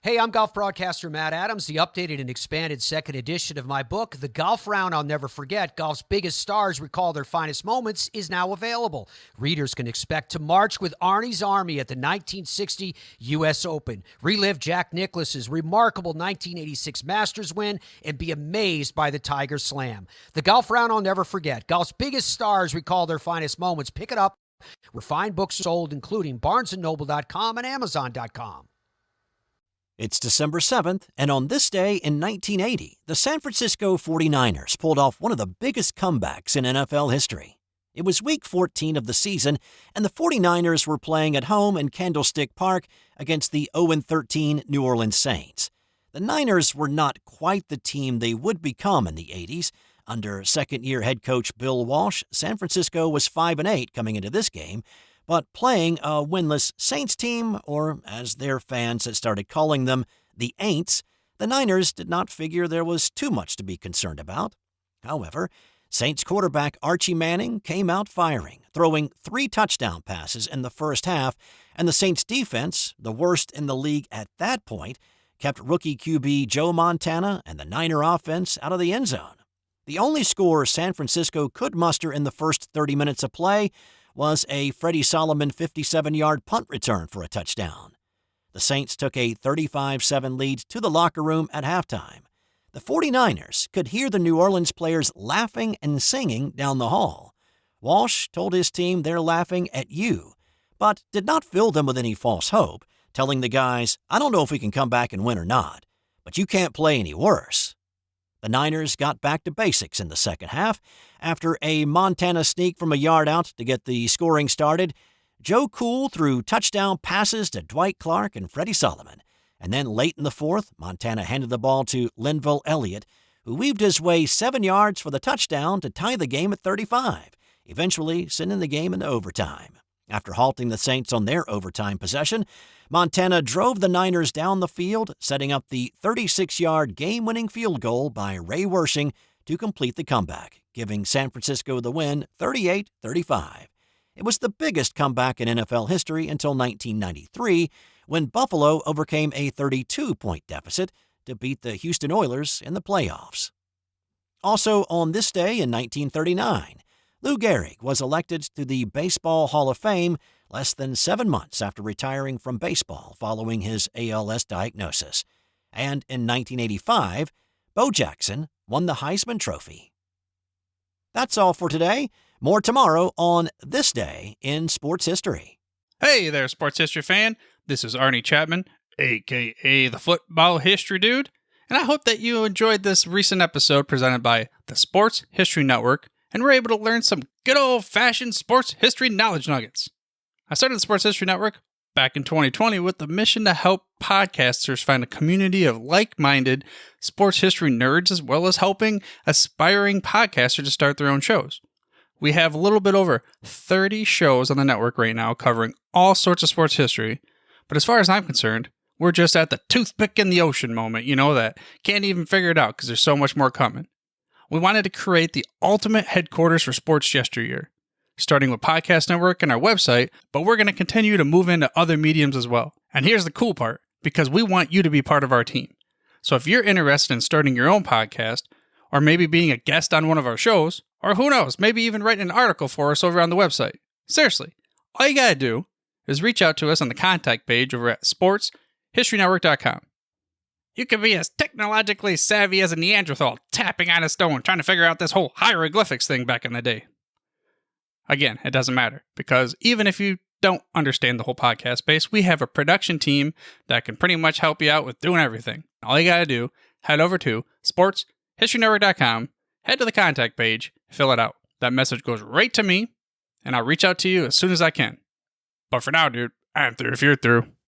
Hey, I'm golf broadcaster Matt Adams. The updated and expanded second edition of my book, The Golf Round I'll Never Forget, Golf's Biggest Stars Recall Their Finest Moments, is now available. Readers can expect to march with Arnie's Army at the 1960 U.S. Open, relive Jack Nicklaus's remarkable 1986 Masters win, and be amazed by the Tiger Slam. The Golf Round I'll Never Forget, Golf's Biggest Stars Recall Their Finest Moments. Pick it up where fine books are sold, including BarnesandNoble.com and Amazon.com. It's December 7th, and on this day in 1980, the San Francisco 49ers pulled off one of the biggest comebacks in NFL history. It was Week 14 of the season, and the 49ers were playing at home in Candlestick Park against the 0-13 New Orleans Saints. The Niners were not quite the team they would become in the 80s. Under second-year head coach Bill Walsh, San Francisco was 5-8 coming into this game, but playing a winless Saints team, or as their fans had started calling them, the Aints, the Niners did not figure there was too much to be concerned about. However, Saints quarterback Archie Manning came out firing, throwing 3 touchdown passes in the first half, and the Saints defense, the worst in the league at that point, kept rookie QB Joe Montana and the Niner offense out of the end zone. The only score San Francisco could muster in the first 30 minutes of play was a Freddie Solomon 57-yard punt return for a touchdown. The Saints took a 35-7 lead to the locker room at halftime. The 49ers could hear the New Orleans players laughing and singing down the hall. Walsh told his team they're laughing at you, but did not fill them with any false hope, telling the guys, "I don't know if we can come back and win or not, but you can't play any worse." The Niners got back to basics in the second half. After a Montana sneak from a yard out to get the scoring started, Joe Cool threw touchdown passes to Dwight Clark and Freddie Solomon. And then late in the fourth, Montana handed the ball to Linval Elliott, who weaved his way 7 yards for the touchdown to tie the game at 35, eventually sending the game into overtime. After halting the Saints on their overtime possession, Montana drove the Niners down the field, setting up the 36-yard game-winning field goal by Ray Wersching to complete the comeback, giving San Francisco the win 38-35. It was the biggest comeback in NFL history until 1993, when Buffalo overcame a 32-point deficit to beat the Houston Oilers in the playoffs. Also on this day in 1939, Lou Gehrig was elected to the Baseball Hall of Fame less than 7 months after retiring from baseball following his ALS diagnosis. And in 1985, Bo Jackson won the Heisman Trophy. That's all for today. More tomorrow on This Day in Sports History. Hey there, sports history fan. This is Arnie Chapman, a.k.a. the Football History Dude, and I hope that you enjoyed this recent episode presented by the Sports History Network and were able to learn some good old-fashioned sports history knowledge nuggets. I started the Sports History Network back in 2020 with the mission to help podcasters find a community of like-minded sports history nerds, as well as helping aspiring podcasters to start their own shows. We have a little bit over 30 shows on the network right now covering all sorts of sports history, but as far as I'm concerned, we're just at the toothpick in the ocean moment, that can't even figure it out because there's so much more coming. We wanted to create the ultimate headquarters for sports yesteryear, starting with Podcast Network and our website, but we're going to continue to move into other mediums as well. And here's the cool part, because we want you to be part of our team. So if you're interested in starting your own podcast, or maybe being a guest on one of our shows, or who knows, maybe even writing an article for us over on the website. Seriously, all you gotta do is reach out to us on the contact page over at sportshistorynetwork.com. You can be as technologically savvy as a Neanderthal tapping on a stone trying to figure out this whole hieroglyphics thing back in the day. Again, it doesn't matter, because even if you don't understand the whole podcast space, we have a production team that can pretty much help you out with doing everything. All you gotta do, head over to sportshistorynetwork.com, head to the contact page, fill it out. That message goes right to me, and I'll reach out to you as soon as I can. But for now, dude, I'm through if you're through.